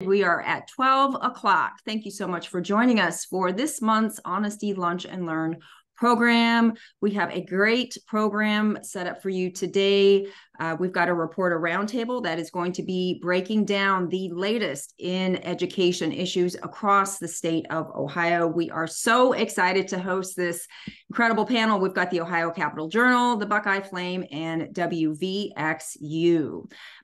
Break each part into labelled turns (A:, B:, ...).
A: We are at 12 o'clock. Thank you so much for joining us for this month's Honesty Lunch and Learn program. We have a great program set up for you today. We've got a reporter roundtable that is going to be breaking down the latest in education issues across the state of Ohio. We are so excited to host this incredible panel. We've got the Ohio Capital Journal, the Buckeye Flame, and WVXU.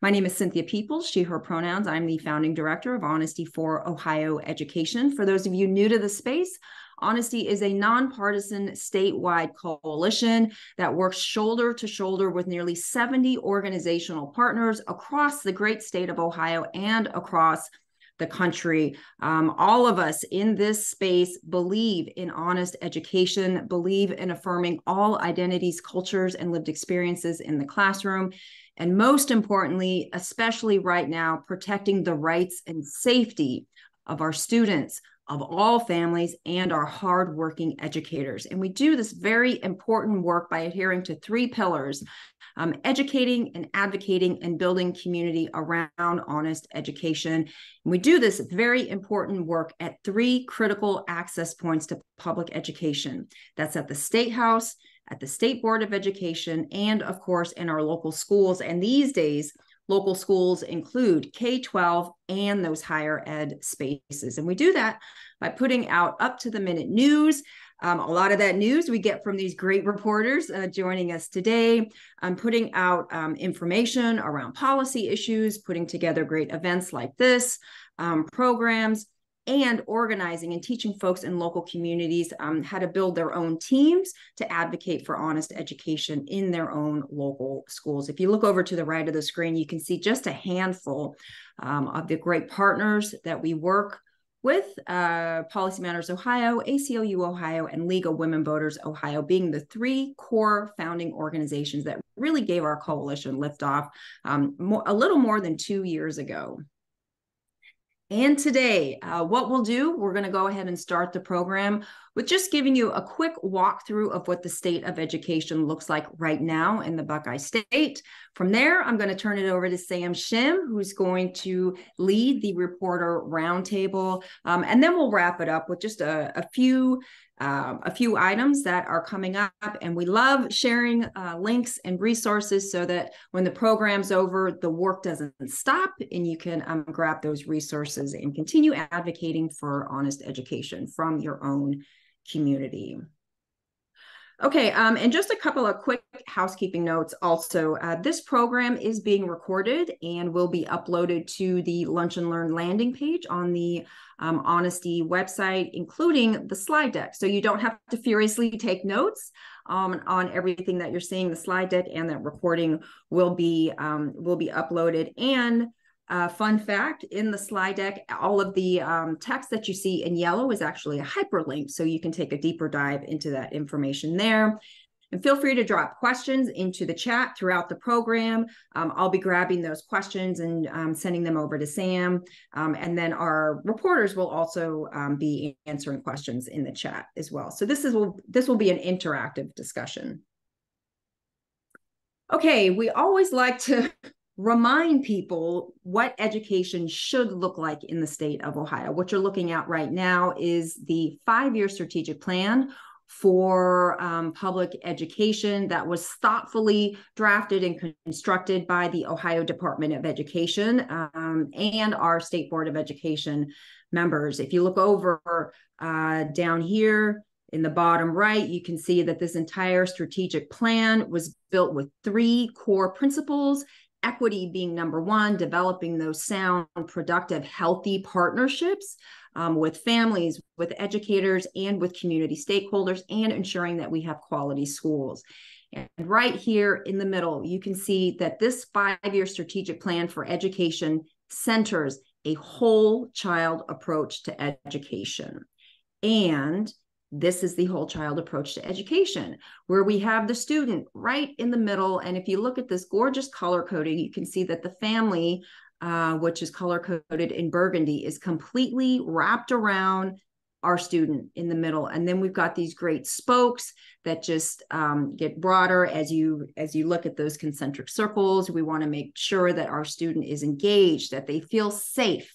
A: My name is Cynthia Peoples, she, her pronouns. I'm the founding director of Honesty for Ohio Education. For those of you new to the space, Honesty is a nonpartisan statewide coalition that works shoulder to shoulder with nearly 70 organizational partners across the great state of Ohio and across the country. All of us in this space believe in honest education, believe in affirming all identities, cultures, and lived experiences in the classroom. And most importantly, especially right now, protecting the rights and safety of our students, of all families, and our hardworking educators. And we do this very important work by adhering to three pillars: educating and advocating and building community around honest education. And we do this very important work at three critical access points to public education. That's at the State House, at the State Board of Education, and of course in our local schools. And these days, local schools include K-12 and those higher ed spaces. And we do that by putting out up-to-the-minute news. A lot of that news we get from these great reporters joining us today, putting out information around policy issues, putting together great events like this, programs, and organizing and teaching folks in local communities how to build their own teams to advocate for honest education in their own local schools. If you look over to the right of the screen, you can see just a handful of the great partners that we work with, Policy Matters Ohio, ACLU Ohio, and League of Women Voters Ohio being the three core founding organizations that really gave our coalition liftoff a little more than 2 years ago. And today, what we'll do, we're going to go ahead and start the program with just giving you a quick walkthrough of what the state of education looks like right now in the Buckeye State. From there, I'm going to turn it over to Sam Shim, who's going to lead the reporter roundtable. And then we'll wrap it up with just a few items that are coming up. And we love sharing links and resources so that when the program's over, the work doesn't stop and you can grab those resources and continue advocating for honest education from your own community. Okay, and just a couple of quick housekeeping notes also. This program is being recorded and will be uploaded to the Lunch and Learn landing page on the Honesty website, including the slide deck. So you don't have to furiously take notes on everything that you're seeing. The slide deck and that recording will be uploaded. And fun fact, in the slide deck, all of the text that you see in yellow is actually a hyperlink, so you can take a deeper dive into that information there. And feel free to drop questions into the chat throughout the program. I'll be grabbing those questions and sending them over to Sam. And then our reporters will also be answering questions in the chat as well. So this will be an interactive discussion. Okay, we always like to remind people what education should look like in the state of Ohio. What you're looking at right now is the 5-year strategic plan for public education that was thoughtfully drafted and constructed by the Ohio Department of Education and our State Board of Education members. If you look over down here in the bottom right, you can see that this entire strategic plan was built with 3 core principles: equity being number one, developing those sound, productive, healthy partnerships with families, with educators, and with community stakeholders, and ensuring that we have quality schools. And right here in the middle, you can see that this 5-year strategic plan for education centers a whole child approach to education. And this is the whole child approach to education, where we have the student right in the middle. And if you look at this gorgeous color coding, you can see that the family, which is color coded in burgundy, is completely wrapped around our student in the middle. And then we've got these great spokes that just get broader as you look at those concentric circles. We want to make sure that our student is engaged, that they feel safe,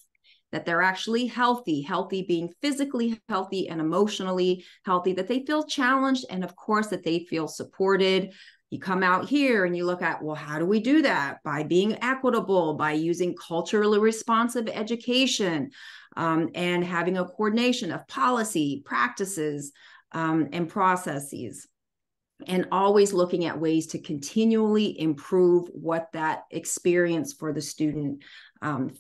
A: that they're actually healthy being physically healthy and emotionally healthy, that they feel challenged, and of course that they feel supported. You come out here and you look at, well, how do we do that? By being equitable, by using culturally responsive education, and having a coordination of policy, practices, and processes, and always looking at ways to continually improve what that experience for the student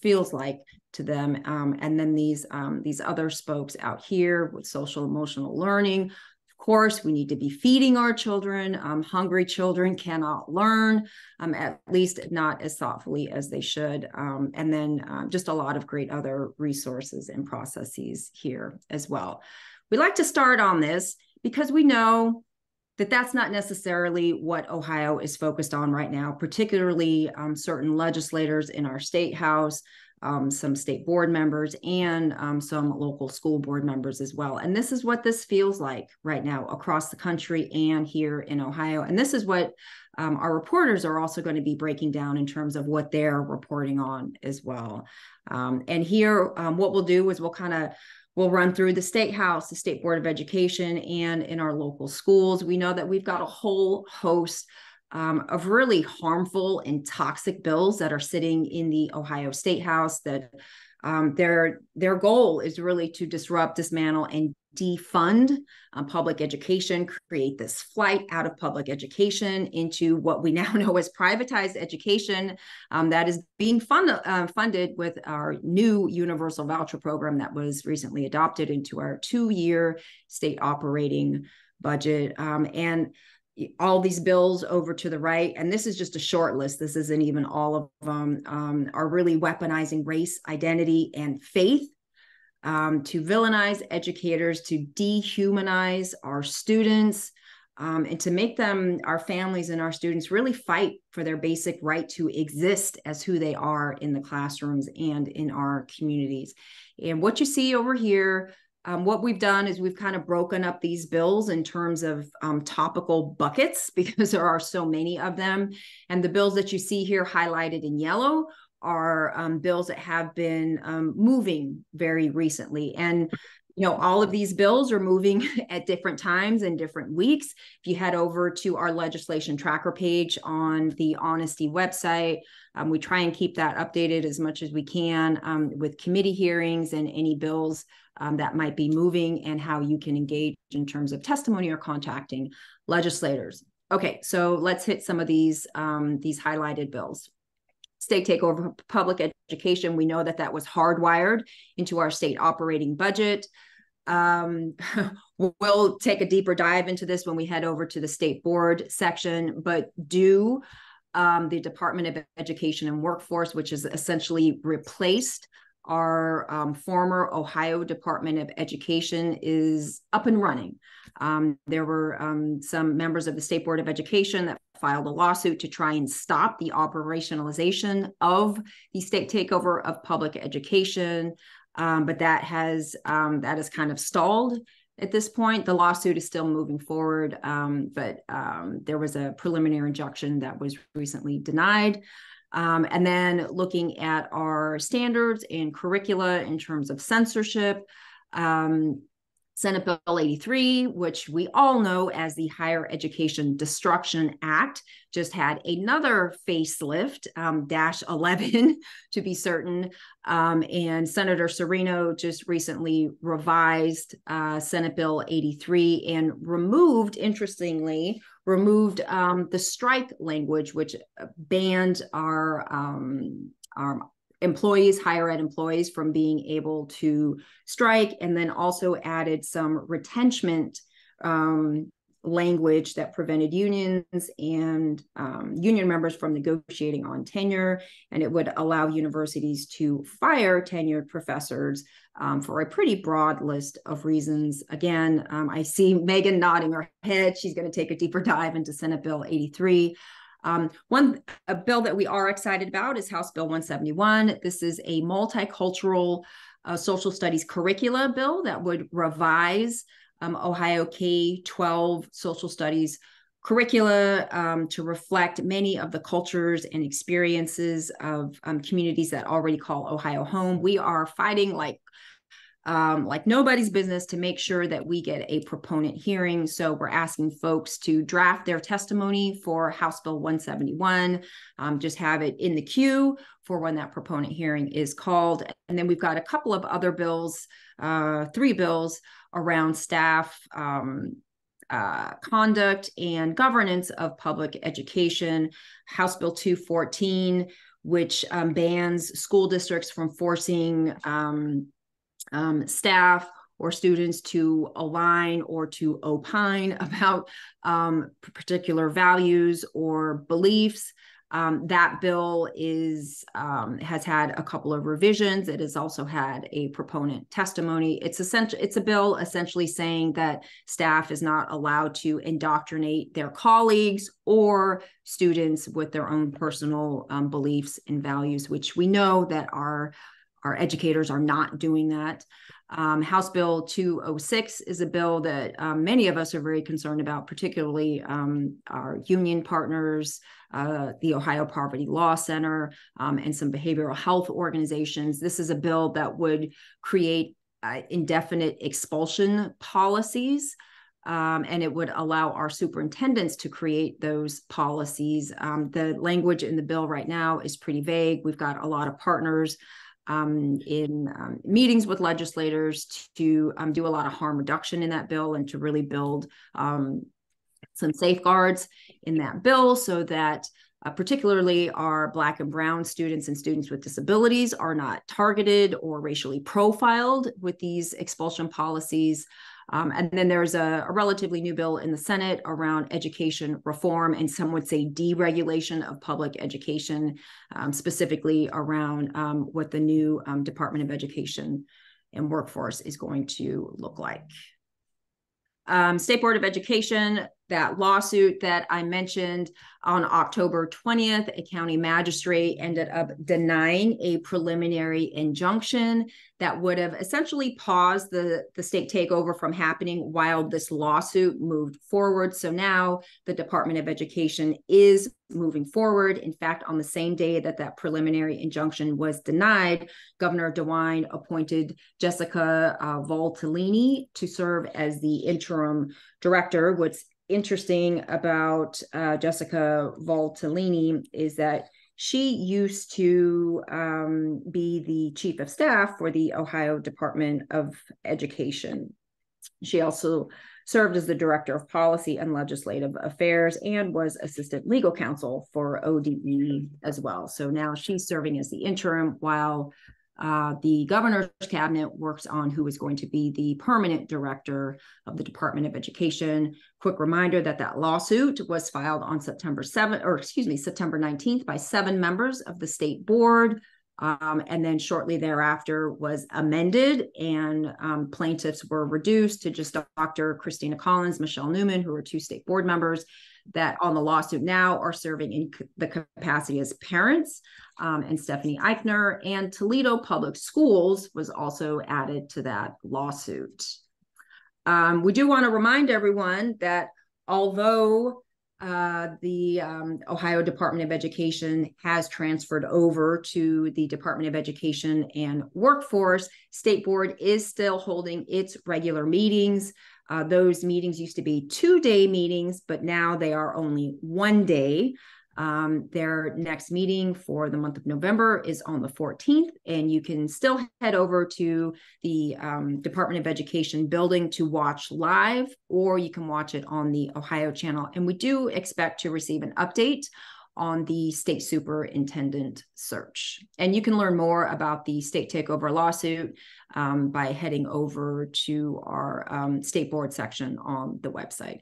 A: feels like to them. And then these other spokes out here with social emotional learning. Of course, we need to be feeding our children. Hungry children cannot learn, at least not as thoughtfully as they should. And then just a lot of great other resources and processes here as well. We like to start on this because we know that that's not necessarily what Ohio is focused on right now, particularly certain legislators in our state house, some state board members, and some local school board members as well. And this is what this feels like right now across the country and here in Ohio. And this is what our reporters are also going to be breaking down in terms of what they're reporting on as well. And here, what we'll do is we'll run through the state house, the state board of education, and in our local schools. We know that we've got a whole host of really harmful and toxic bills that are sitting in the Ohio State House, that their goal is really to disrupt, dismantle, and defund public education, create this flight out of public education into what we now know as privatized education, that is being funded with our new universal voucher program that was recently adopted into our 2-year state operating budget. And all these bills over to the right, and this is just a short list, this isn't even all of them, are really weaponizing race, identity, and faith to villainize educators, to dehumanize our students, and to make them, our families and our students, really fight for their basic right to exist as who they are in the classrooms and in our communities. And what you see over here, what we've done is we've kind of broken up these bills in terms of topical buckets, because there are so many of them. And the bills that you see here highlighted in yellow are bills that have been moving very recently. And all of these bills are moving at different times and different weeks. If you head over to our legislation tracker page on the Honesty website, we try and keep that updated as much as we can with committee hearings and any bills that might be moving, and how you can engage in terms of testimony or contacting legislators. Okay, so let's hit some of these highlighted bills. State takeover public education. We know that was hardwired into our state operating budget. We'll take a deeper dive into this when we head over to the state board section, but the Department of Education and Workforce, which is essentially replaced our former Ohio Department of Education, is up and running. There were some members of the State Board of Education that filed a lawsuit to try and stop the operationalization of the state takeover of public education, but that has kind of stalled at this point. The lawsuit is still moving forward, but there was a preliminary injunction that was recently denied. And then looking at our standards and curricula in terms of censorship, Senate Bill 83, which we all know as the Higher Education Destruction Act, just had another facelift, -11 to be certain. And Senator Serino just recently revised Senate Bill 83 and interestingly, removed the strike language, which banned our employees, higher ed employees, from being able to strike, and then also added some retrenchment language that prevented unions and union members from negotiating on tenure. And it would allow universities to fire tenured professors for a pretty broad list of reasons. Again, I see Megan nodding her head. She's going to take a deeper dive into Senate Bill 83. A bill that we are excited about is House Bill 171. This is a multicultural social studies curricula bill that would revise Ohio K-12 social studies curricula to reflect many of the cultures and experiences of communities that already call Ohio home. We are fighting like nobody's business to make sure that we get a proponent hearing. So we're asking folks to draft their testimony for House Bill 171, just have it in the queue for when that proponent hearing is called. And then we've got a couple of other bills, 3 bills around staff conduct and governance of public education. House Bill 214, which bans school districts from forcing staff or students to align or to opine about particular values or beliefs. That bill has had a couple of revisions. It has also had a proponent testimony. It's a bill essentially saying that staff is not allowed to indoctrinate their colleagues or students with their own personal beliefs and values, which we know that our educators are not doing that. House Bill 206 is a bill that many of us are very concerned about, particularly our union partners, the Ohio Poverty Law Center, and some behavioral health organizations. This is a bill that would create indefinite expulsion policies, and it would allow our superintendents to create those policies. The language in the bill right now is pretty vague. We've got a lot of partners in meetings with legislators to do a lot of harm reduction in that bill and to really build some safeguards in that bill so that particularly our Black and Brown students and students with disabilities are not targeted or racially profiled with these expulsion policies. And then there's a relatively new bill in the Senate around education reform, and some would say deregulation of public education, specifically around what the new Department of Education and Workforce is going to look like. State Board of Education, that lawsuit that I mentioned on October 20th, a county magistrate ended up denying a preliminary injunction that would have essentially paused the state takeover from happening while this lawsuit moved forward. So now the Department of Education is moving forward. In fact, on the same day that that preliminary injunction was denied, Governor DeWine appointed Jessica Voltellini to serve as the interim director. What's interesting about Jessica Voltellini is that she used to be the chief of staff for the Ohio Department of Education. She also served as the director of policy and legislative affairs and was assistant legal counsel for ODE as well. So now she's serving as the interim while the governor's cabinet works on who is going to be the permanent director of the Department of Education. Quick reminder that that lawsuit was filed on September 19th by 7 members of the state board. And then shortly thereafter was amended, and plaintiffs were reduced to just Dr. Christina Collins, Michelle Newman, who are 2 state board members that on the lawsuit now are serving in the capacity as parents, and Stephanie Eichner, and Toledo Public Schools was also added to that lawsuit. We do want to remind everyone that although the Ohio Department of Education has transferred over to the Department of Education and Workforce, State Board is still holding its regular meetings. Those meetings used to be 2-day meetings, but now they are only 1 day. Their next meeting for the month of November is on the 14th, and you can still head over to the Department of Education building to watch live, or you can watch it on the Ohio channel. And we do expect to receive an update on the state superintendent search. And you can learn more about the state takeover lawsuit by heading over to our state board section on the website.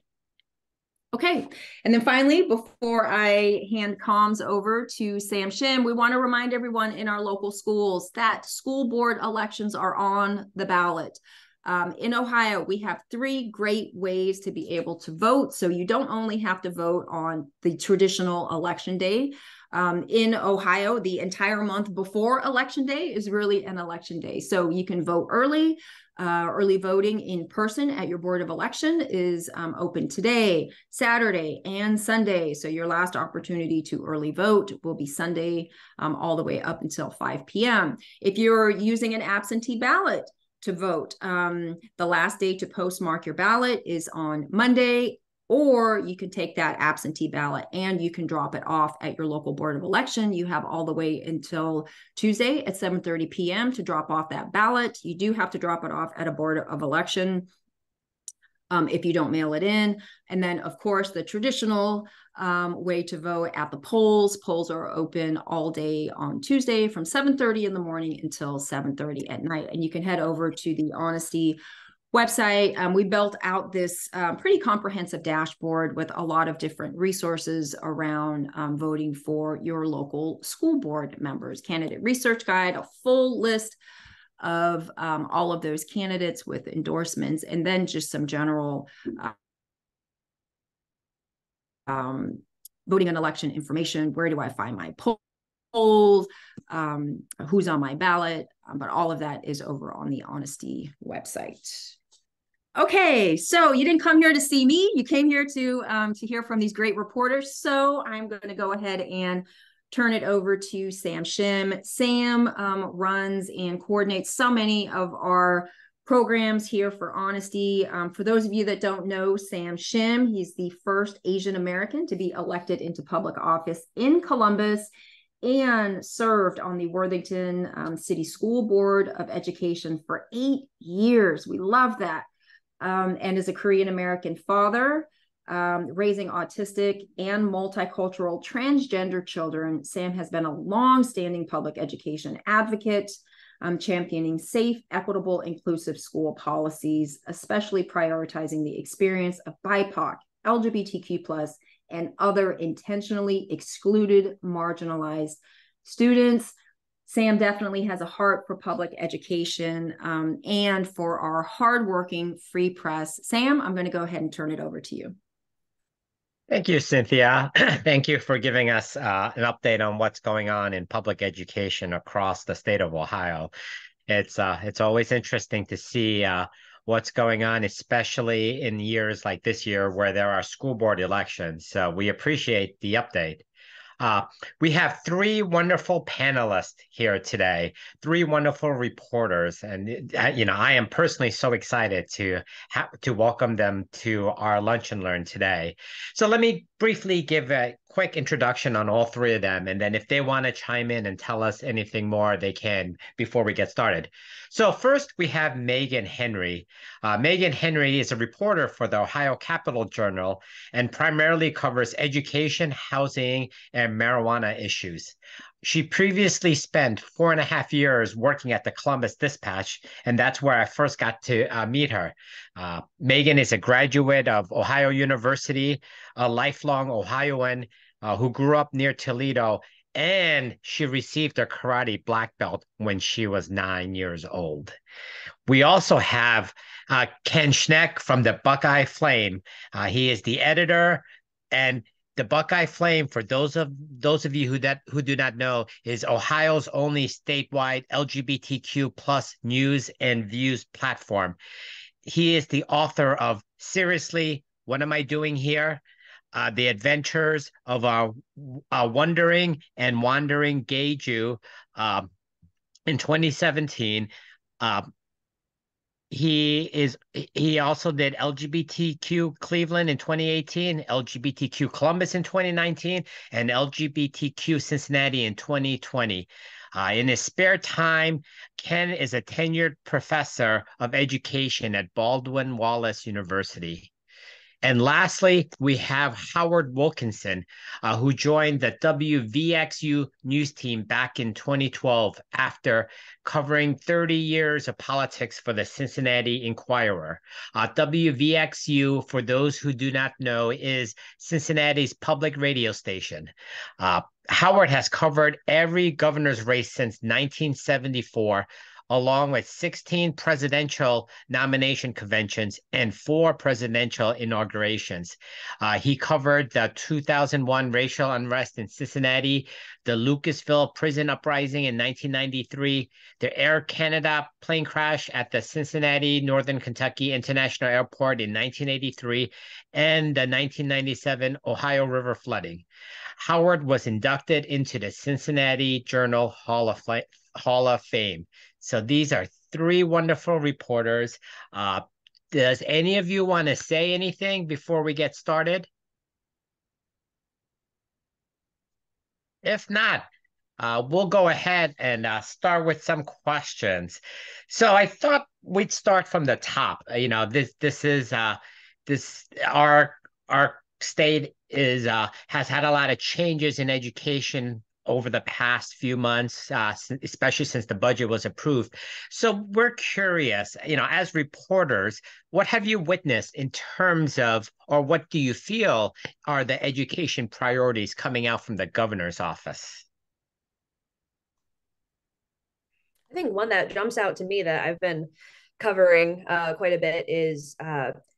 A: Okay, and then finally, before I hand comms over to Sam Shim, we want to remind everyone in our local schools that school board elections are on the ballot. In Ohio, we have 3 great ways to be able to vote. So you don't only have to vote on the traditional election day. In Ohio, the entire month before election day is really an election day. So you can vote early. Early voting in person at your Board of Election is open today, Saturday, and Sunday. So your last opportunity to early vote will be Sunday all the way up until 5 p.m. If you're using an absentee ballot to vote, the last day to postmark your ballot is on Monday, or you can take that absentee ballot and you can drop it off at your local Board of Election. You have all the way until Tuesday at 7:30 p.m. to drop off that ballot. You do have to drop it off at a Board of Election if you don't mail it in. And then, of course, the traditional way to vote at the polls. Polls are open all day on Tuesday from 7:30 in the morning until 7:30 at night. And you can head over to the Honesty website. We built out this pretty comprehensive dashboard with a lot of different resources around voting for your local school board members. Candidate research guide, a full list of all of those candidates with endorsements, and then just some general voting and election information. Where do I find my polls? Who's on my ballot? But all of that is over on the Honesty website. Okay, so you didn't come here to see me. You came here to hear from these great reporters. So I'm going to go ahead and turn it over to Sam Shim. Sam runs and coordinates so many of our programs here for Honesty. For those of you that don't know Sam Shim, he's the first Asian American to be elected into public office in Columbus and served on the Worthington City School Board of Education for 8 years. We love that. And is a Korean American father, raising autistic and multicultural transgender children. Sam has been a long-standing public education advocate, championing safe, equitable, inclusive school policies, especially prioritizing the experience of BIPOC, LGBTQ+, and other intentionally excluded, marginalized students. Sam definitely has a heart for public education and for our hardworking free press. Sam, I'm going to go ahead and turn it over to you.
B: Thank you, Cynthia. Thank you for giving us an update on what's going on in public education across the state of Ohio. It's always interesting to see what's going on, especially in years like this year where there are school board elections. So we appreciate the update. We have 3 wonderful panelists here today, 3 wonderful reporters, and I am personally so excited to welcome them to our Lunch and Learn today. So let me briefly give a quick introduction on all 3 of them, and then if they want to chime in and tell us anything more, they can before we get started. So first, we have Megan Henry. Megan Henry is a reporter for the Ohio Capital Journal and primarily covers education, housing, and marijuana issues. She previously spent 4.5 years working at the Columbus Dispatch, and that's where I first got to meet her. Megan is a graduate of Ohio University, a lifelong Ohioan who grew up near Toledo, and she received her karate black belt when she was 9 years old. We also have Ken Schneck from the Buckeye Flame. He is the editor, and the Buckeye Flame, for those of you who do not know, is Ohio's only statewide LGBTQ+ news and views platform. He is the author of Seriously, What Am I Doing Here? The Adventures of a Wondering and Wandering Gay Jew in 2017. He also did LGBTQ Cleveland in 2018, LGBTQ Columbus in 2019, and LGBTQ Cincinnati in 2020. In his spare time, Ken is a tenured professor of education at Baldwin Wallace University. And lastly, we have Howard Wilkinson, who joined the WVXU news team back in 2012 after covering 30 years of politics for the Cincinnati Enquirer. WVXU, for those who do not know, is Cincinnati's public radio station. Howard has covered every governor's race since 1974, along with 16 presidential nomination conventions and 4 presidential inaugurations. He covered the 2001 racial unrest in Cincinnati, the Lucasville prison uprising in 1993, the Air Canada plane crash at the Cincinnati, Northern Kentucky International Airport in 1983, and the 1997 Ohio River flooding. Howard was inducted into the Cincinnati Journal Hall of Fame. So these are 3 wonderful reporters. Does any of you want to say anything before we get started? If not, we'll go ahead and start with some questions. So I thought we'd start from the top. This is this our state is has had a lot of changes in education over the past few months, especially since the budget was approved. So we're curious, as reporters, what have you witnessed in terms of, or what do you feel are the education priorities coming out from the governor's office?
C: I think one that jumps out to me that I've been covering quite a bit is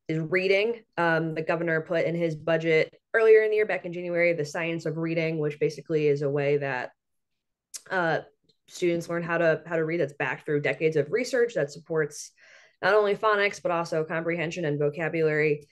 C: reading. The governor put in his budget earlier in the year, back in January, the science of reading, which basically is a way that students learn how to read. That's backed through decades of research that supports not only phonics but also comprehension and vocabulary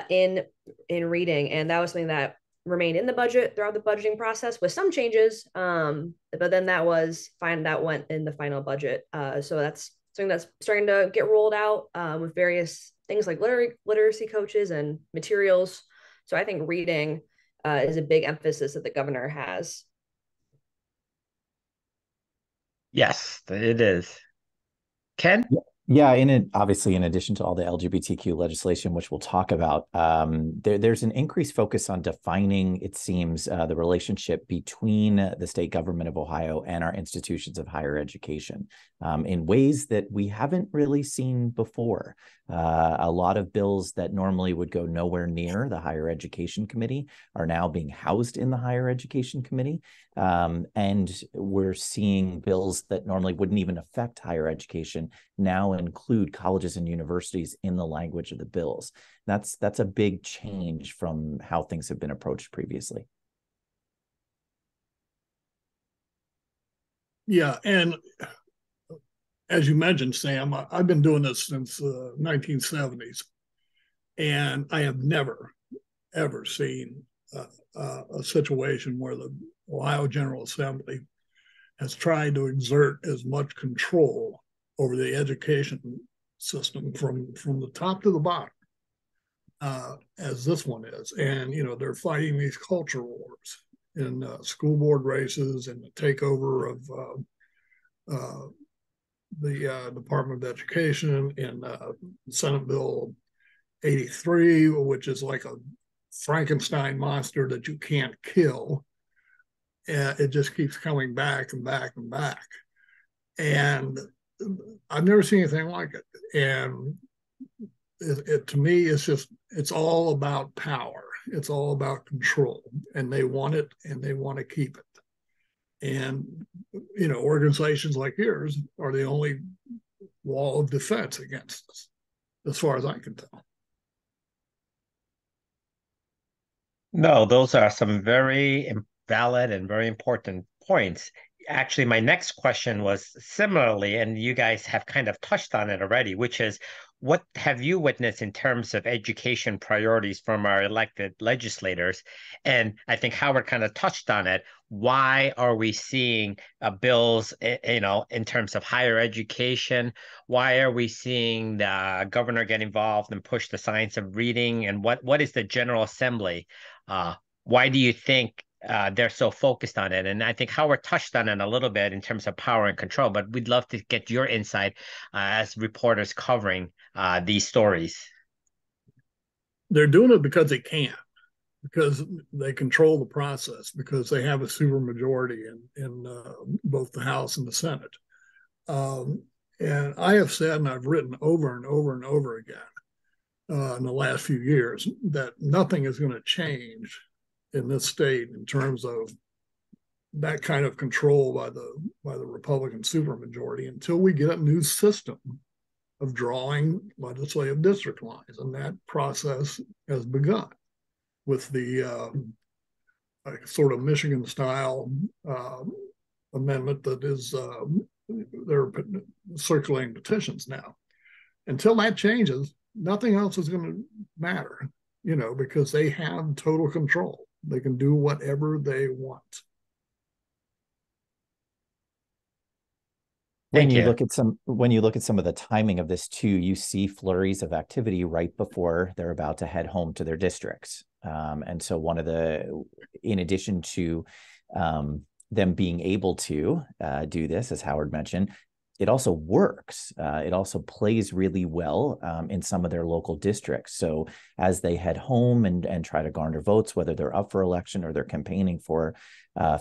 C: in reading. And that was something that remained in the budget throughout the budgeting process with some changes, but then that went in the final budget. So that's something that's starting to get rolled out with various things like literacy coaches and materials. So I think reading is a big emphasis that the governor has.
B: Yes, it is. Ken?
D: Yeah, obviously, in addition to all the LGBTQ legislation, which we'll talk about, there's an increased focus on defining, it seems, the relationship between the state government of Ohio and our institutions of higher education in ways that we haven't really seen before. A lot of bills that normally would go nowhere near the Higher Education Committee are now being housed in the Higher Education Committee. And we're seeing bills that normally wouldn't even affect higher education now include colleges and universities in the language of the bills. That's a big change from how things have been approached previously.
E: Yeah, and as you mentioned, Sam, I've been doing this since the 1970s, and I have never, ever seen a situation where the Ohio General Assembly has tried to exert as much control over the education system from the top to the bottom as this one is. And, they're fighting these culture wars in school board races and the takeover of the Department of Education in Senate Bill 83, which is like a Frankenstein monster that you can't kill. And it just keeps coming back and back and back. And I've never seen anything like it. And to me, it's all about power. It's all about control. And they want it and they want to keep it. And, organizations like yours are the only wall of defense against us, as far as I can tell.
B: No, those are some very valid and very important points. Actually, my next question was similarly, and you guys have kind of touched on it already, which is, what have you witnessed in terms of education priorities from our elected legislators? And I think Howard kind of touched on it. Why are we seeing bills, in terms of higher education? Why are we seeing the governor get involved and push the science of reading? And what is the General Assembly? Why do you think they're so focused on it? And I think Howard touched on it a little bit in terms of power and control, but we'd love to get your insight as reporters covering these stories.
E: They're doing it because they can, because they control the process, because they have a supermajority in both the House and the Senate. And I have said, and I've written over and over and over again in the last few years, that nothing is going to change in this state in terms of that kind of control by the Republican supermajority until we get a new system of drawing legislative district lines, and that process has begun with the sort of Michigan style amendment that is they're circulating petitions now. Until that changes, nothing else is going to matter, because they have total control. They can do whatever they want.
D: When you look at some of the timing of this too, you see flurries of activity right before they're about to head home to their districts. And so in addition to them being able to do this, as Howard mentioned, it also works. It also plays really well in some of their local districts. So as they head home and try to garner votes, whether they're up for election or they're campaigning for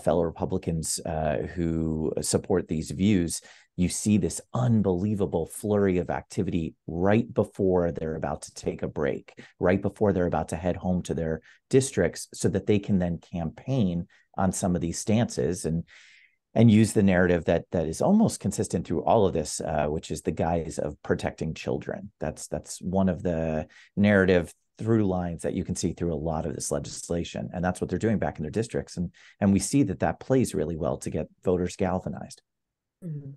D: fellow Republicans who support these views, you see this unbelievable flurry of activity right before they're about to take a break, right before they're about to head home to their districts, so that they can then campaign on some of these stances and use the narrative that is almost consistent through all of this, which is the guise of protecting children. That's one of the narrative through lines that you can see through a lot of this legislation, and that's what they're doing back in their districts, and we see that plays really well to get voters galvanized.
C: Mm-hmm.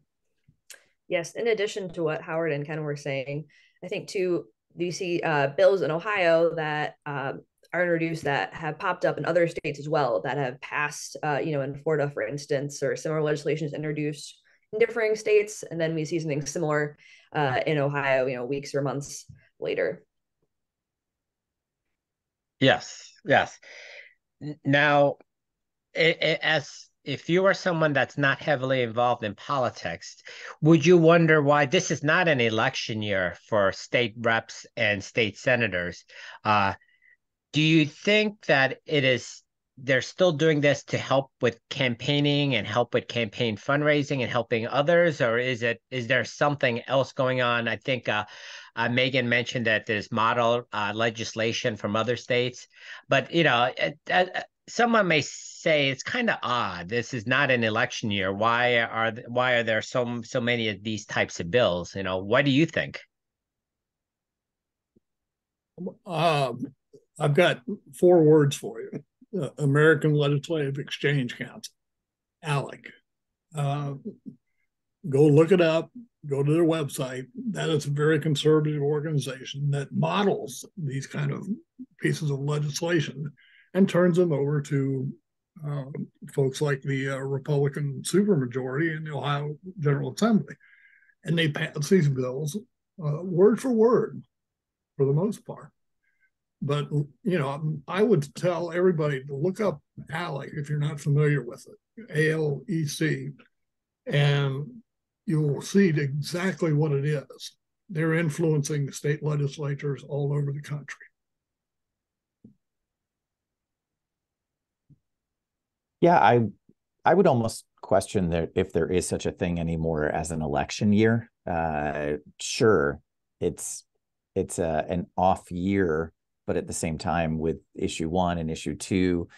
C: Yes, in addition to what Howard and Ken were saying, I think too, you see bills in Ohio that are introduced that have popped up in other states as well, that have passed, in Florida, for instance, or similar legislation is introduced in differing states. And then we see something similar in Ohio, weeks or months later.
B: Yes. Now, if you are someone that's not heavily involved in politics, would you wonder why this is not an election year for state reps and state senators? Do you think that they're still doing this to help with campaigning and help with campaign fundraising and helping others, or is there something else going on? I think Megan mentioned that there's model legislation from other states, but someone may say it's kind of odd. This is not an election year. Why are there so many of these types of bills? What do you think?
E: I've got 4 words for you. American Legislative Exchange Council, ALEC. Go look it up. Go to their website. That is a very conservative organization that models these kind of pieces of legislation and turns them over to folks like the Republican supermajority in the Ohio General Assembly. And they pass these bills word for word for the most part. But, I would tell everybody to look up ALEC if you're not familiar with it, ALEC, and you'll see exactly what it is. They're influencing the state legislatures all over the country.
D: Yeah, I would almost question that if there is such a thing anymore as an election year. Sure, it's an off year, but at the same time, with issue 1 and issue 2,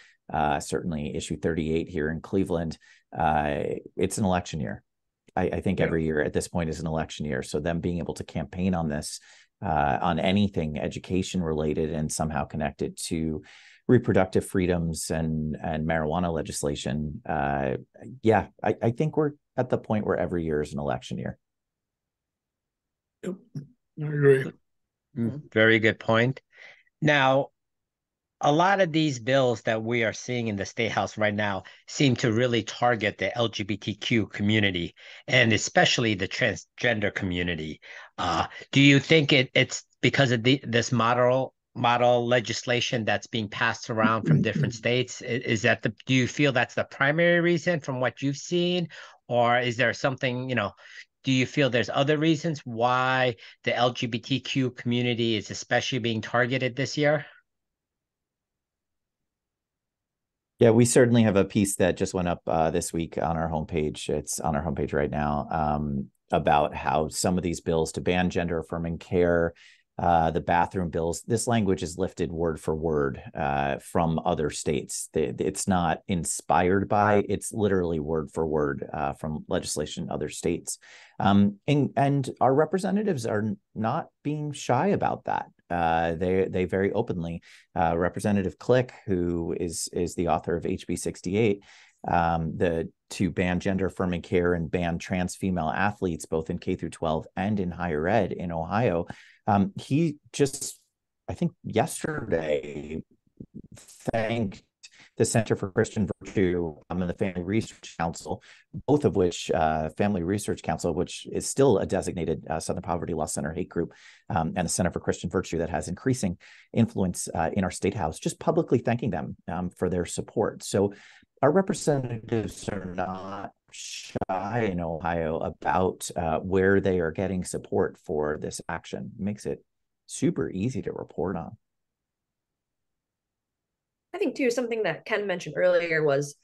D: certainly issue 38 here in Cleveland, it's an election year. I think every year at this point is an election year. So them being able to campaign on this, on anything education related and somehow connected to reproductive freedoms and marijuana legislation, I think we're at the point where every year is an election year.
E: Yep, I agree.
B: Very good point. Now, a lot of these bills that we are seeing in the State House right now seem to really target the LGBTQ community and especially the transgender community. Do you think it's because of this model legislation that's being passed around from different states? Do you feel that's the primary reason from what you've seen, or is there something, do you feel there's other reasons why the LGBTQ community is especially being targeted this year?
D: Yeah, we certainly have a piece that just went up this week on our homepage. It's on our homepage right now, about how some of these bills to ban gender affirming care the bathroom bills. This language is lifted word for word from other states. It's not inspired by, it's literally word for word from legislation in other states. And our representatives are not being shy about that. They very openly, Representative Click, who is the author of HB 68, to ban gender affirming care and ban trans female athletes, both in K through 12 and in higher ed in Ohio. He just, I think yesterday, thanked the Center for Christian Virtue and the Family Research Council, both of which, Family Research Council, which is still a designated Southern Poverty Law Center hate group, and the Center for Christian Virtue that has increasing influence in our state house, just publicly thanking them for their support. So our representatives are not shy in Ohio about where they are getting support for this action. It makes it super easy to report on.
C: I think too, something that Ken mentioned earlier was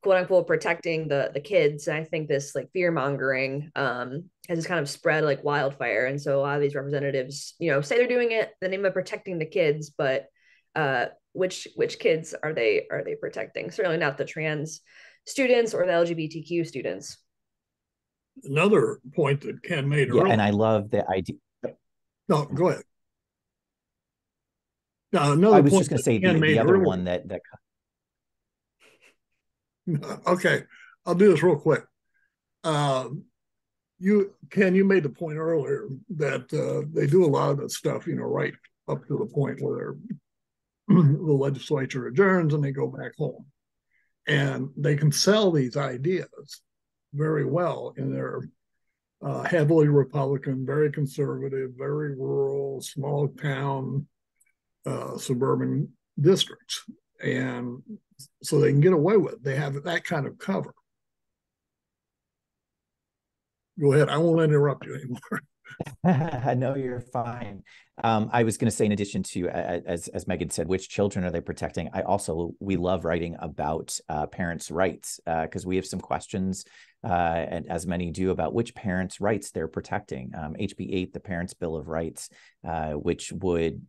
C: quote unquote protecting the kids. And I think this like fear mongering has kind of spread like wildfire. And so a lot of these representatives, say they're doing it in the name of protecting the kids, but which kids are they protecting? Certainly not the trans students or the LGBTQ students.
E: Another point that Ken made earlier.
D: And I love the idea.
E: No, go ahead. Now, another
D: I was
E: point
D: just going to say the other one that
E: okay, I'll do this real quick. Ken, you made the point earlier that they do a lot of that stuff, right up to the point where the legislature adjourns and they go back home. And they can sell these ideas very well in their heavily Republican, very conservative, very rural, small town, suburban districts. And so they can get away with it. They have that kind of cover. Go ahead. I won't interrupt you anymore.
D: No, you're fine. I was going to say, in addition to, as Megan said, which children are they protecting? We love writing about parents' rights because we have some questions, and as many do, about which parents' rights they're protecting. HB 8, the Parents' Bill of Rights, which would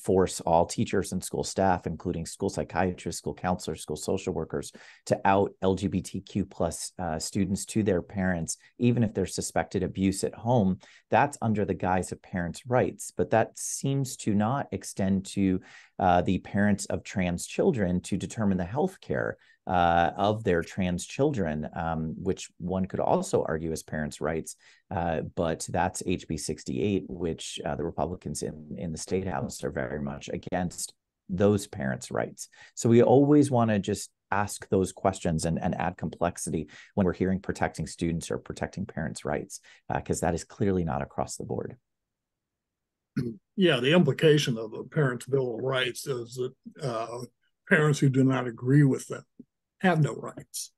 D: force all teachers and school staff, including school psychiatrists, school counselors, school social workers, to out LGBTQ plus students to their parents, even if there's suspected abuse at home. That's under the guise of parents' rights, but that seems to not extend to the parents of trans children to determine the health care of their trans children, which one could also argue as parents' rights. But that's HB 68, which the Republicans in the State House are very much against those parents' rights. So we always want to just ask those questions and add complexity when we're hearing protecting students or protecting parents' rights, because that is clearly not across the board.
E: Yeah, the implication of the Parents' Bill of Rights is that parents who do not agree with them have no rights.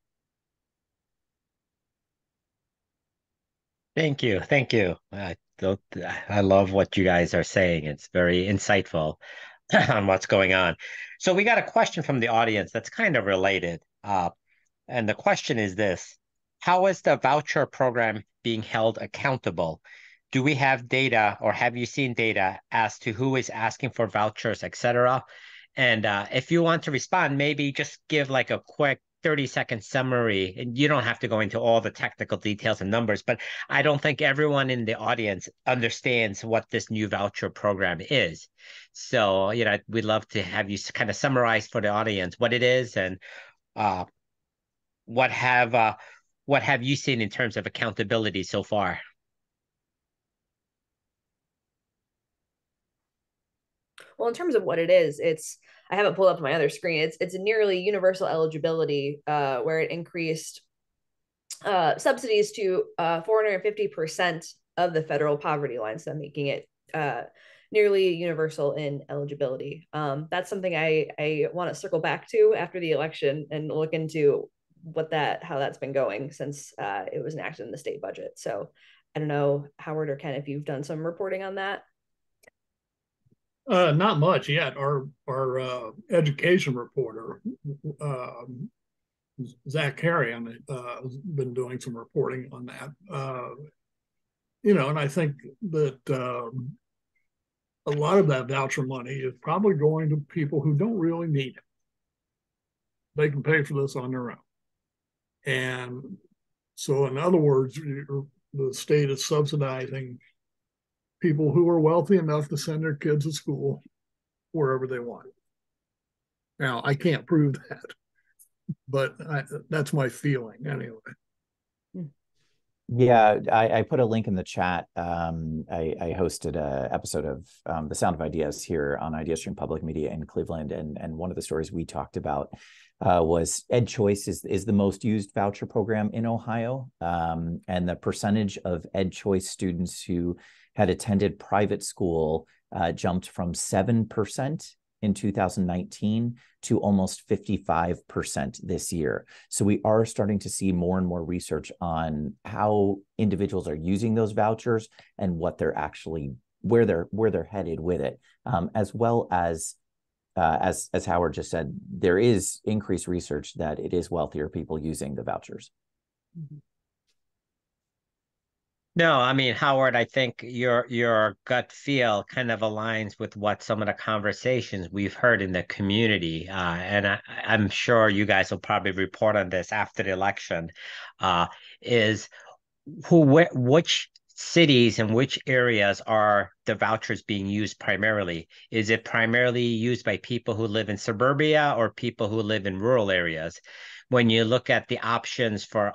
B: Thank you. I love what you guys are saying. It's very insightful on what's going on. So we got a question from the audience that's kind of related. And the question is this: how is the voucher program being held accountable? Do we have data, or have you seen data as to who is asking for vouchers, et cetera? And if you want to respond, maybe just give like a quick 30-second summary. And you don't have to go into all the technical details and numbers, but I don't think everyone in the audience understands what this new voucher program is. So, we'd love to have you kind of summarize for the audience what it is and what have you seen in terms of accountability so far?
C: Well, in terms of what it is, I have it pulled up on my other screen. It's a nearly universal eligibility where it increased subsidies to 450% of the federal poverty line, so making it nearly universal in eligibility. That's something I want to circle back to after the election and look into how that's been going since it was enacted in the state budget. So I don't know, Howard or Ken, if you've done some reporting on that.
E: Not much yet. Our education reporter, Zach Carrion, has been doing some reporting on that. And I think that a lot of that voucher money is probably going to people who don't really need it. They can pay for this on their own. And so, in other words, the state is subsidizing people who are wealthy enough to send their kids to school wherever they want. Now, I can't prove that, but that's my feeling anyway.
D: Yeah, I put a link in the chat. I hosted an episode of The Sound of Ideas here on IdeaStream Public Media in Cleveland, and one of the stories we talked about was EdChoice is the most used voucher program in Ohio, and the percentage of EdChoice students who had attended private school jumped from 7% in 2019 to almost 55% this year. So we are starting to see more and more research on how individuals are using those vouchers and what they're actually, where they're headed with it, as well as Howard just said, there is increased research that it is wealthier people using the vouchers.
C: Mm-hmm.
B: No, I mean, Howard, I think your gut feel kind of aligns with what some of the conversations we've heard in the community. And I'm sure you guys will probably report on this after the election, is which cities and which areas are the vouchers being used primarily? Is it primarily used by people who live in suburbia or people who live in rural areas? When you look at the options for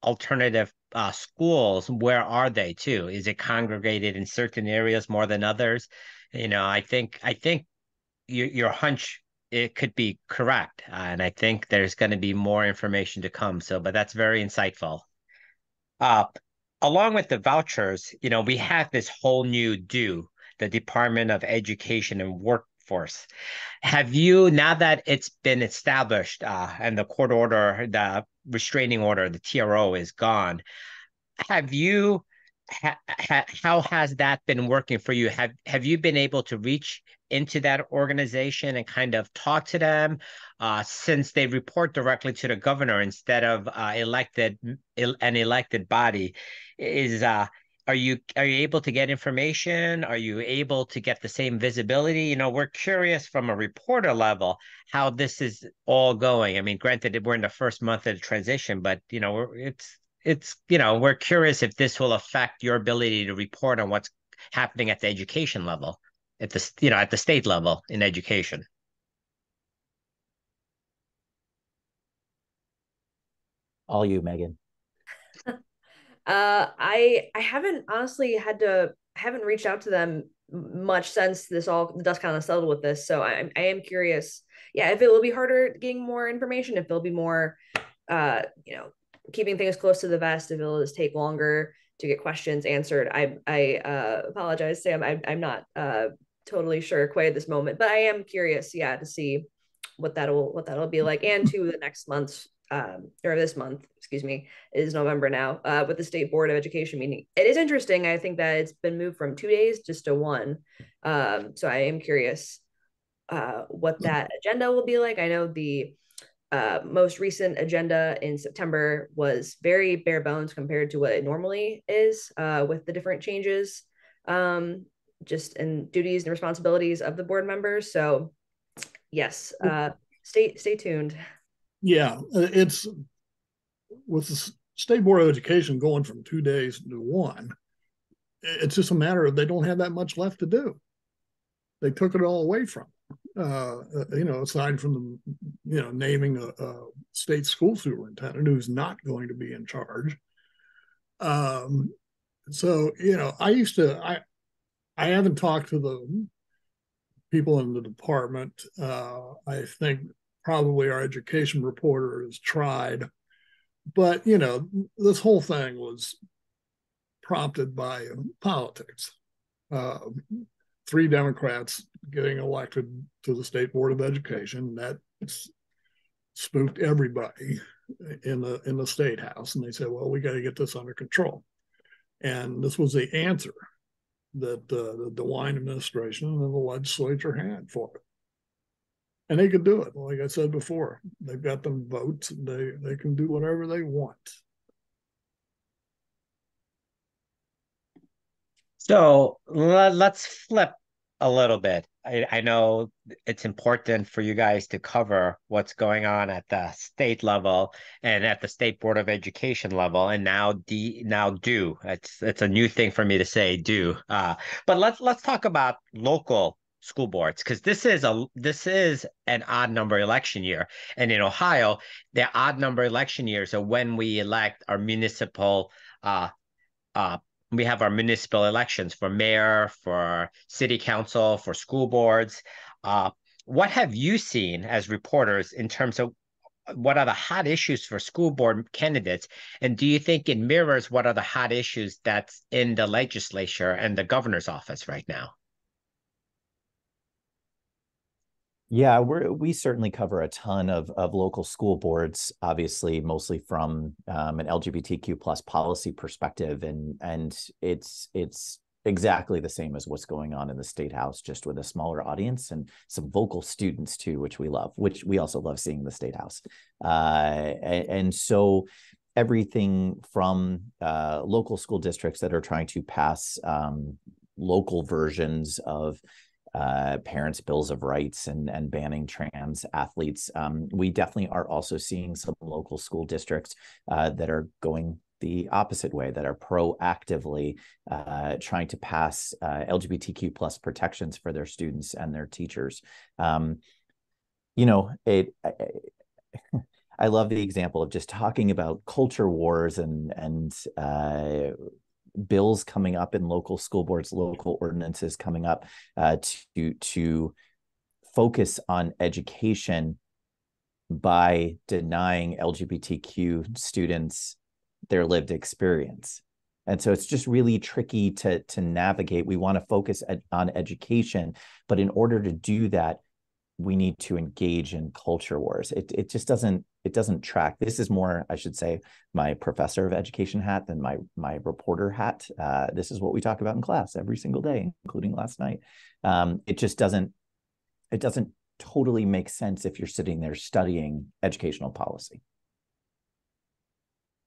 B: alternative schools, where are they too? Is it congregated in certain areas more than others? I think your hunch, it could be correct, and I think there's going to be more information to come. So, but that's very insightful. Uh, Along with the vouchers, we have this whole new the Department of Education and Workforce. Have you, now that it's been established and the court order, the restraining order, the TRO is gone, have you, how has that been working for you? Have you been able to reach into that organization and kind of talk to them, since they report directly to the governor instead of an elected body? Are you able to get information? Are you able to get the same visibility? We're curious from a reporter level how this is all going. I mean, granted, we're in the first month of the transition, but we're curious if this will affect your ability to report on what's happening at the education level, at the state level in education.
D: All you, Megan.
C: I haven't honestly haven't reached out to them much since the dust kind of settled with this. So I am curious. Yeah, if it will be harder getting more information, if there'll be more, keeping things close to the vest, if it'll just take longer to get questions answered. I apologize, Sam. I'm not totally sure quite at this moment, but I am curious, yeah, to see what that'll be like, and to the next month's or this month, excuse me, is November now, with the State Board of Education meeting. It is interesting. I think that it's been moved from 2 days just to one. So I am curious what that agenda will be like. I know the most recent agenda in September was very bare bones compared to what it normally is, with the different changes, just in duties and responsibilities of the board members. So yes, stay tuned.
E: Yeah, it's with the State Board of Education going from 2 days to one. It's just a matter of they don't have that much left to do. They took it all away from them. Aside from the, naming a state school superintendent who's not going to be in charge. So I haven't talked to the people in the department. I think probably our education reporter has tried, but this whole thing was prompted by politics. 3 Democrats getting elected to the State Board of Education, that spooked everybody in the State House, and they said, well, we got to get this under control. And this was the answer that the DeWine administration and the legislature had for it. And they could do it. Like I said before, they've got them votes. They can do whatever they want.
B: So let's flip a little bit. I know it's important for you guys to cover what's going on at the state level and at the State Board of Education level, and now do. It's a new thing for me to say do. But let's talk about local school boards, because this is an odd number election year, and in Ohio, the odd number election years are when we elect our municipal uh, we have our municipal elections for mayor, for city council, for school boards. Uh, what have you seen as reporters in terms of what are the hot issues for school board candidates? And do you think it mirrors what are the hot issues that's in the legislature and the governor's office right now?
D: Yeah, we certainly cover a ton of local school boards, obviously, mostly from an LGBTQ plus policy perspective, and it's exactly the same as what's going on in the State House, just with a smaller audience and some vocal students too, which we love, which we also love seeing in the State House. And so everything from local school districts that are trying to pass local versions of parents' bills of rights and banning trans athletes. We definitely are also seeing some local school districts that are going the opposite way, that are proactively trying to pass LGBTQ plus protections for their students and their teachers. You know, I love the example of just talking about culture wars and bills coming up in local school boards, local ordinances coming up to focus on education by denying LGBTQ students their lived experience. And so it's just really tricky to navigate. We want to focus on education, but in order to do that, we need to engage in culture wars. It just doesn't track. This is more, I should say, my professor of education hat than my reporter hat. This is what we talk about in class every single day, including last night. It doesn't totally make sense if you're sitting there studying educational policy.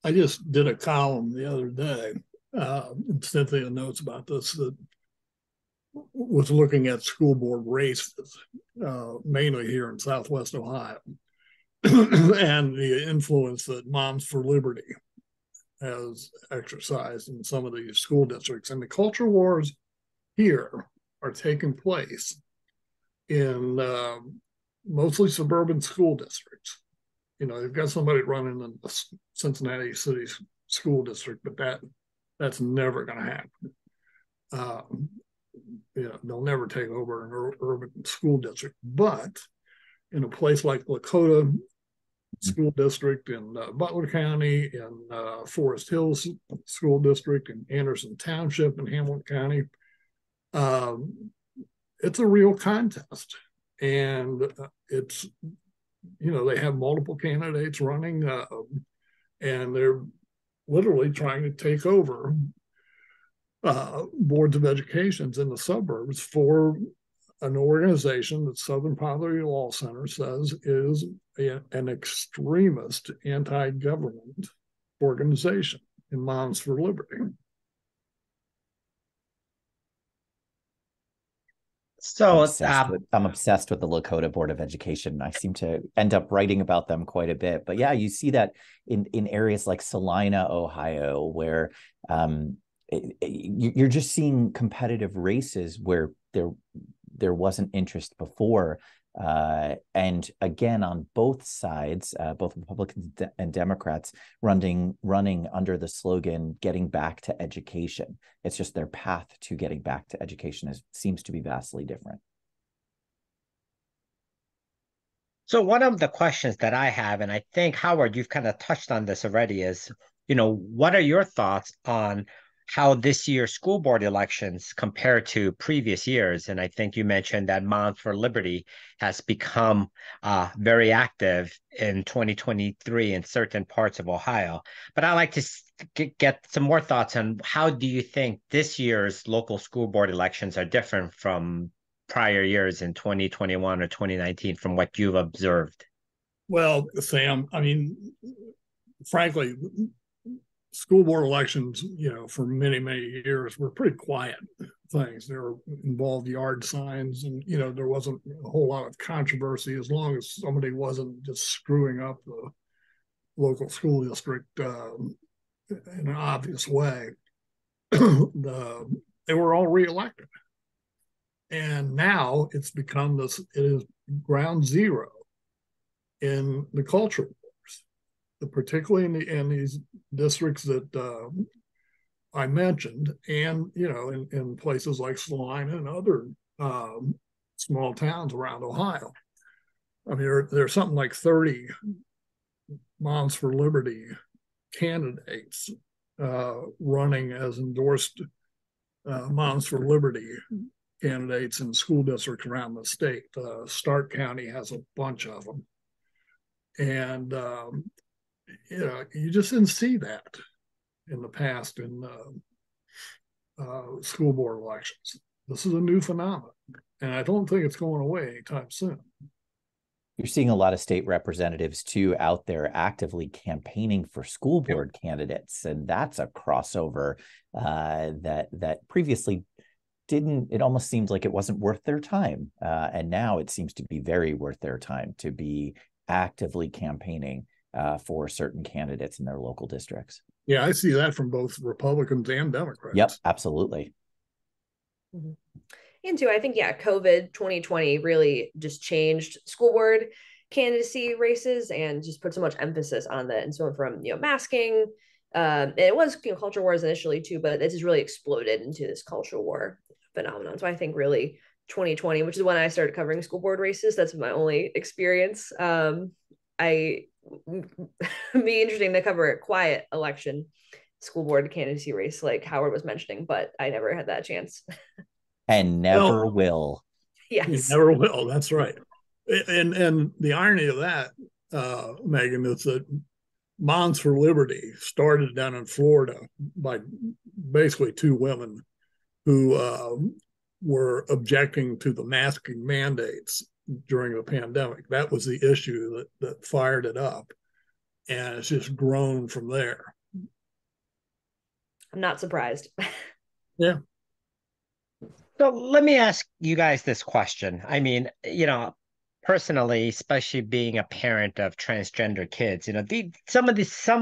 E: I just did a column the other day, and Cynthia knows about this, that was looking at school board races, mainly here in Southwest Ohio, and the influence that Moms for Liberty has exercised in some of these school districts. And the culture wars here are taking place in mostly suburban school districts. You know, they've got somebody running in the Cincinnati City School District, but that's never going to happen. You know, they'll never take over an urban school district. But in a place like Lakota School District, in Butler County, in Forest Hills School District, in Anderson Township in Hamilton County, it's a real contest. And it's, you know, they have multiple candidates running, and they're literally trying to take over boards of educations in the suburbs for an organization that Southern Poverty Law Center says is an extremist anti-government organization in Moms for Liberty.
B: So
D: I'm obsessed with the Lakota Board of Education. I seem to end up writing about them quite a bit. But yeah, you see that in areas like Salina, Ohio, where you're just seeing competitive races where there wasn't interest before. And again, on both sides, both Republicans and Democrats running under the slogan, getting back to education. It's just their path to getting back to education seems to be vastly different.
B: So one of the questions that I have, and I think, Howard, you've kind of touched on this already, is, you know, what are your thoughts on how this year's school board elections compare to previous years? And I think you mentioned that Moms for Liberty has become very active in 2023 in certain parts of Ohio. But I'd like to get some more thoughts on how do you think this year's local school board elections are different from prior years in 2021 or 2019 from what you've observed?
E: Well, Sam, I mean, frankly, school board elections, you know, for many, many years were pretty quiet things. There involved yard signs, and there wasn't a whole lot of controversy as long as somebody wasn't just screwing up the local school district in an obvious way. They were all reelected, and now it's become this. It is ground zero in the culture wars, particularly in these districts that I mentioned, and in places like Salina and other small towns around Ohio. I mean, there's something like 30 Moms for Liberty candidates running as endorsed Moms for Liberty candidates in school districts around the state. Stark County has a bunch of them, and you just didn't see that in the past in school board elections. This is a new phenomenon, and I don't think it's going away anytime soon.
D: You're seeing a lot of state representatives too out there actively campaigning for school board candidates, and that's a crossover that previously didn't. It almost seems like it wasn't worth their time, and now it seems to be very worth their time to be actively campaigning for certain candidates in their local districts.
E: Yeah, I see that from both Republicans and Democrats.
D: Yep, absolutely.
C: Mm-hmm. And too, I think, COVID 2020 really just changed school board candidacy races and just put so much emphasis on that. And so from, masking, and it was, culture wars initially too, but it just really exploded into this culture war phenomenon. So I think really 2020, which is when I started covering school board races, that's my only experience. Be interesting to cover a quiet election school board candidacy race like Howard was mentioning, but I never had that chance.
D: And never will.
C: Yes.
E: You never will. That's right. And the irony of that, Megan, is that Moms for Liberty started down in Florida by basically two women who were objecting to the masking mandates during the pandemic. That was the issue that fired it up. And it's just grown from there.
C: I'm not surprised.
E: Yeah.
B: So let me ask you guys this question. I mean, personally, especially being a parent of transgender kids, some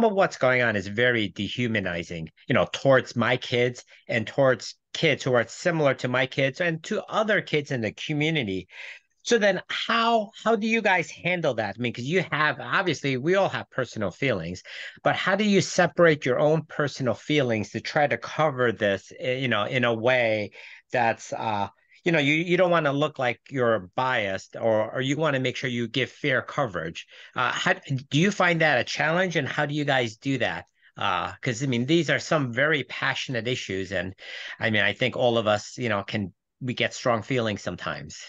B: of what's going on is very dehumanizing, towards my kids and towards kids who are similar to my kids and to other kids in the community. So then how do you guys handle that? I mean, because obviously we all have personal feelings, but how do you separate your own personal feelings to try to cover this, in a way that's, you don't want to look like you're biased or you want to make sure you give fair coverage. How do you find that a challenge, and how do you guys do that? Because these are some very passionate issues, and I think all of us, we get strong feelings sometimes.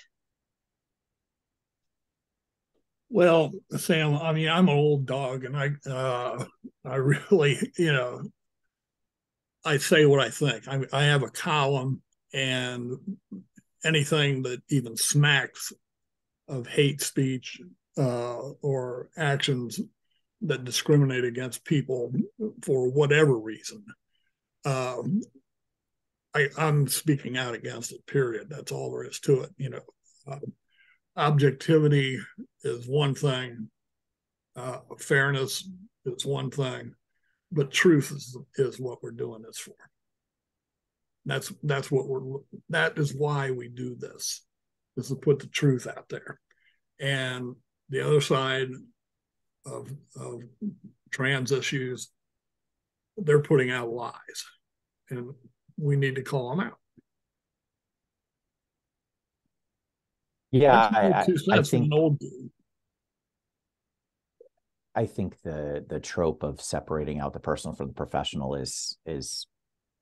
E: Well, Sam, I'm an old dog, and I really, I say what I think. I have a column, and anything that even smacks of hate speech or actions that discriminate against people for whatever reason, I'm speaking out against it, period. That's all there is to it. Objectivity is one thing, fairness is one thing, but truth is what we're doing this for. That is why we do this, is to put the truth out there. And the other side of trans issues, they're putting out lies, and we need to call them out.
D: Yeah,
E: I think an old dude.
D: I think the trope of separating out the personal from the professional is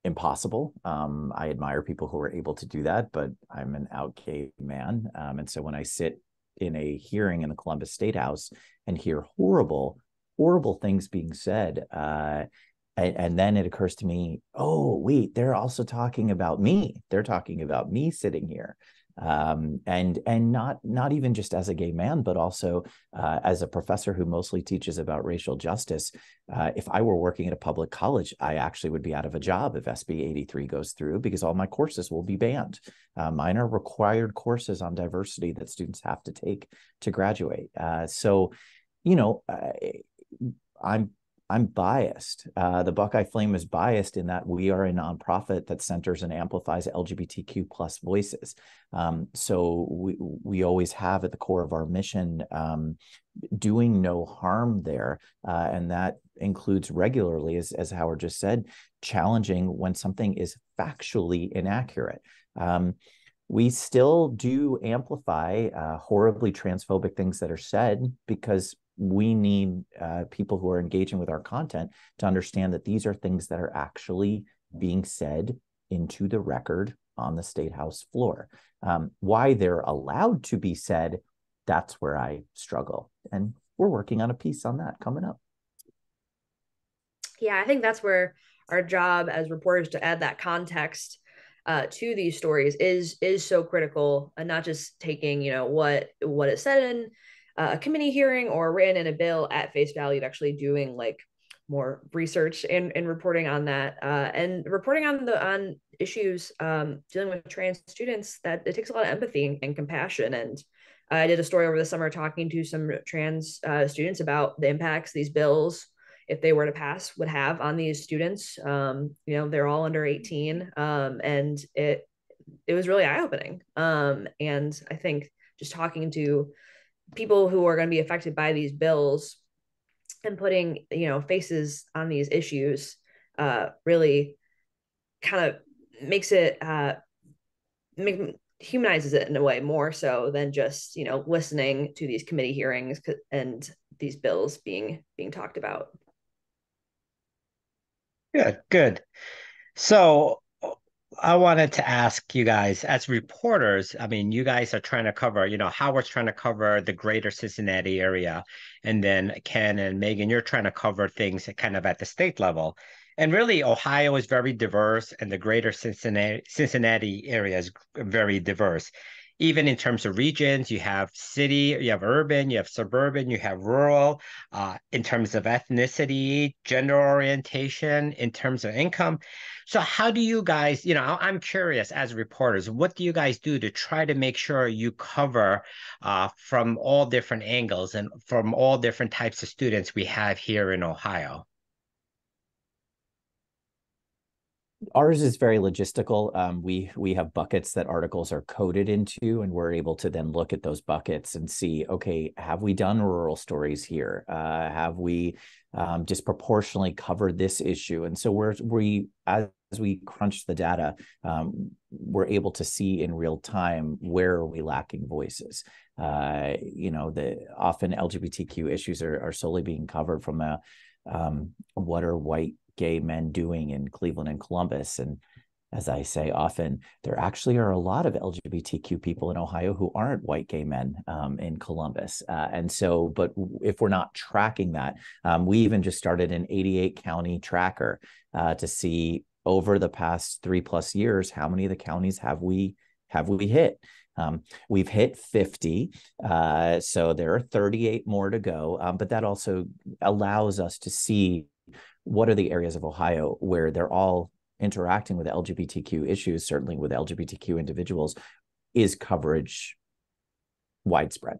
D: impossible. I admire people who are able to do that, but I'm an out gay man. And so when I sit in a hearing in the Columbus State House and hear horrible things being said, and then it occurs to me, oh, wait, they're also talking about me. They're talking about me sitting here. and not even just as a gay man, but also as a professor who mostly teaches about racial justice. If I were working at a public college, I actually would be out of a job if SB 83 goes through, because all my courses will be banned. Mine are required courses on diversity that students have to take to graduate. So, you know, I'm biased. The Buckeye Flame is biased in that we are a nonprofit that centers and amplifies LGBTQ plus voices. So we always have at the core of our mission doing no harm there. And that includes regularly, as Howard just said, challenging when something is factually inaccurate. We still do amplify horribly transphobic things that are said, because we need people who are engaging with our content to understand that these are things that are actually being said into the record on the State House floor. Why they're allowed to be said, that's where I struggle. And we're working on a piece on that coming up.
C: Yeah, I think that's where our job as reporters to add that context to these stories is so critical, and not just taking, you know, what is said in a committee hearing or written in a bill at face value, actually doing like more research and reporting on that, and reporting on issues dealing with trans students. That it takes a lot of empathy and compassion. And I did a story over the summer talking to some trans students about the impacts these bills, if they were to pass, would have on these students. You know, they're all under 18, and it was really eye-opening. And I think just talking to people who are going to be affected by these bills and putting, you know, faces on these issues really kind of makes it humanizes it in a way more so than just, you know, listening to these committee hearings and these bills being talked about.
B: Good. So I wanted to ask you guys, as reporters, I mean, you guys are trying to cover, you know, Howard's trying to cover the greater Cincinnati area. And then Ken and Megan, you're trying to cover things kind of at the state level. And really, Ohio is very diverse, and the greater Cincinnati area is very diverse. Even in terms of regions, you have city, you have urban, you have suburban, you have rural, in terms of ethnicity, gender orientation, in terms of income. So how do you guys, you know, I'm curious as reporters, what do you guys do to try to make sure you cover from all different angles and from all different types of students we have here in Ohio?
D: Ours is very logistical. We have buckets that articles are coded into, and we're able to then look at those buckets and see, okay, have we done rural stories here? Have we disproportionately covered this issue? And so as we crunch the data, we're able to see in real time where are we lacking voices. You know, often LGBTQ issues are solely being covered from what are white gay men doing in Cleveland and Columbus. And as I say often, there actually are a lot of LGBTQ people in Ohio who aren't white gay men in Columbus. And so, but if we're not tracking that, we even just started an 88 county tracker to see over the past 3+ years, how many of the counties have we hit? We've hit 50, so there are 38 more to go, but that also allows us to see what are the areas of Ohio where they're all interacting with LGBTQ issues, certainly with LGBTQ individuals. Is coverage widespread?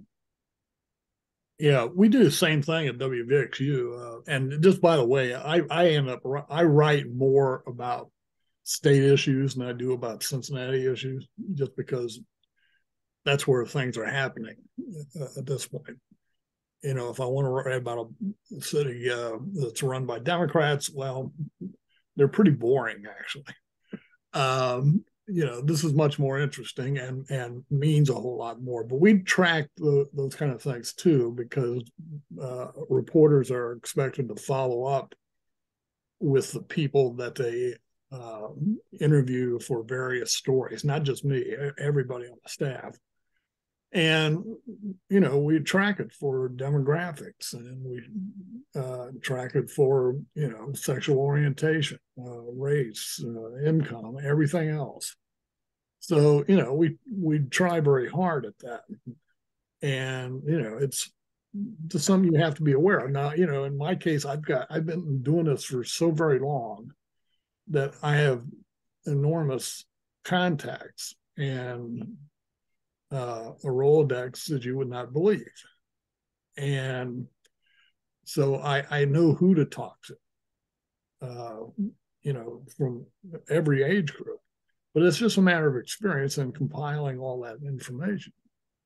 E: Yeah, we do the same thing at WVXU. And just by the way, I write more about state issues than I do about Cincinnati issues, just because that's where things are happening at this point. You know, if I want to write about a city that's run by Democrats, well, they're pretty boring, actually. You know, this is much more interesting and means a whole lot more. But we track those kind of things too, because reporters are expected to follow up with the people that they interview for various stories, not just me, everybody on the staff. And, you know, we track it for demographics, and we track it for, you know, sexual orientation, race, income, everything else. So, we try very hard at that. And, it's just something you have to be aware of. Now, in my case, I've been doing this for so very long that I have enormous contacts and a Rolodex that you would not believe. And so I know who to talk to, from every age group. But it's just a matter of experience and compiling all that information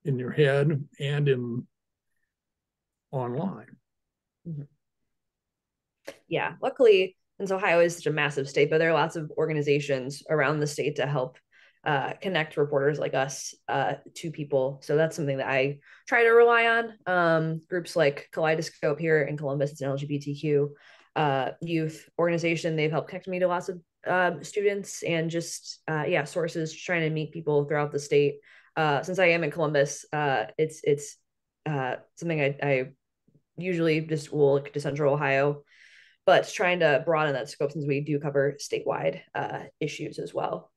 E: in your head and in online.
C: Yeah, luckily, since Ohio is such a massive state, but there are lots of organizations around the state to help connect reporters like us to people. So that's something that I try to rely on. Groups like Kaleidoscope here in Columbus, it's an LGBTQ youth organization. They've helped connect me to lots of students and just sources trying to meet people throughout the state. Since I am in Columbus, it's something I usually just will look to Central Ohio, but trying to broaden that scope since we do cover statewide issues as well.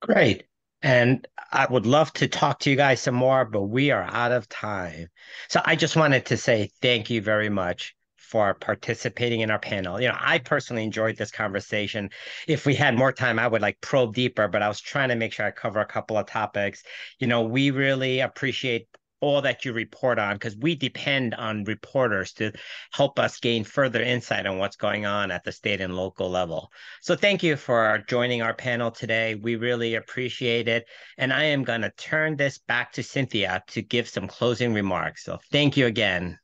B: Great. And I would love to talk to you guys some more, but we are out of time. So I just wanted to say thank you very much for participating in our panel. I personally enjoyed this conversation. If we had more time, I would probe deeper, but I was trying to make sure I cover a couple of topics. We really appreciate all that you report on because we depend on reporters to help us gain further insight on what's going on at the state and local level. So thank you for joining our panel today. We really appreciate it. And I am going to turn this back to Cynthia to give some closing remarks. So thank you again.